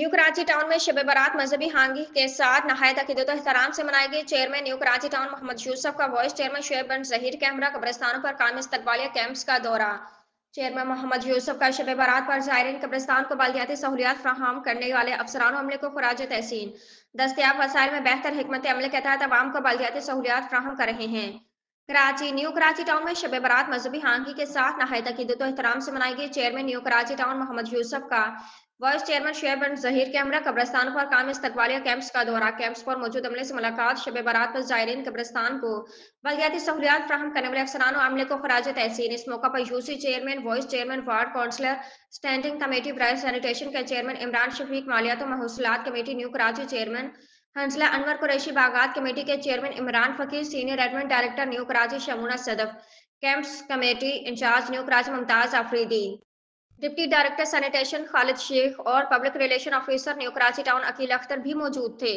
New Karachi town में शब बारात मजहबी हांगी के साथ नहायत अकीदत एहतराम से मनाई गई। Chairman new Karachi town Mohammad Yusuf का vice chairman Shoaib bin Zaheer camera कब्रिस्तानों पर काम इस्तकबालिया कैंप्स का दौरा। चेयरमैन मोहम्मद यूसुफ का शब बारात पर ज़ायरीन कब्रिस्तान को बल्दियाती सहूलियात फराहम करने वाले अफसरान अमले को खराज तहसीन। दस्तियाब वसाइल में बेहतर हिकमत अमल के तहत आवाम को बल्दियाती सहूलियात फराहम कर रहे हैं। कराची न्यू कराची टाउन में शब बारात मजहबी हांगी के साथ नहायत अकीदत एहतराम से मनाई गई। Chairman new Karachi town Mohammad Yusuf का vice chairman Shoaib bin Zaheer camera कब्रिस्तान पर काम इस्तकबालिया कैंप्स का दौरा। कैंप्स पर मौजूद अमले से मुलाकात। शब बारात पर ज़ायरीन कब्रिस्तान को बल्दियाती सहूलियात फराहम करने वाले अफसरान और अमले को खराज तहसीन। इस मौका पर UC chairman vice chairman ward councillor standing committee बराए सैनिटेशन के चेयरमैन इमरान शफीक मालियात और महसूलात committee new Karachi chairman Hansla Anwar Qureshi बागात कमेटी के chairman Imran Faqir senior admin director new Karachi Shamoona Sadaf camps committee incharge new Karachi Mumtaz Afridi deputy director sanitation Khalid Sheikh और public relation officer new Karachi town Aqeel Akhtar भी मौजूद थे।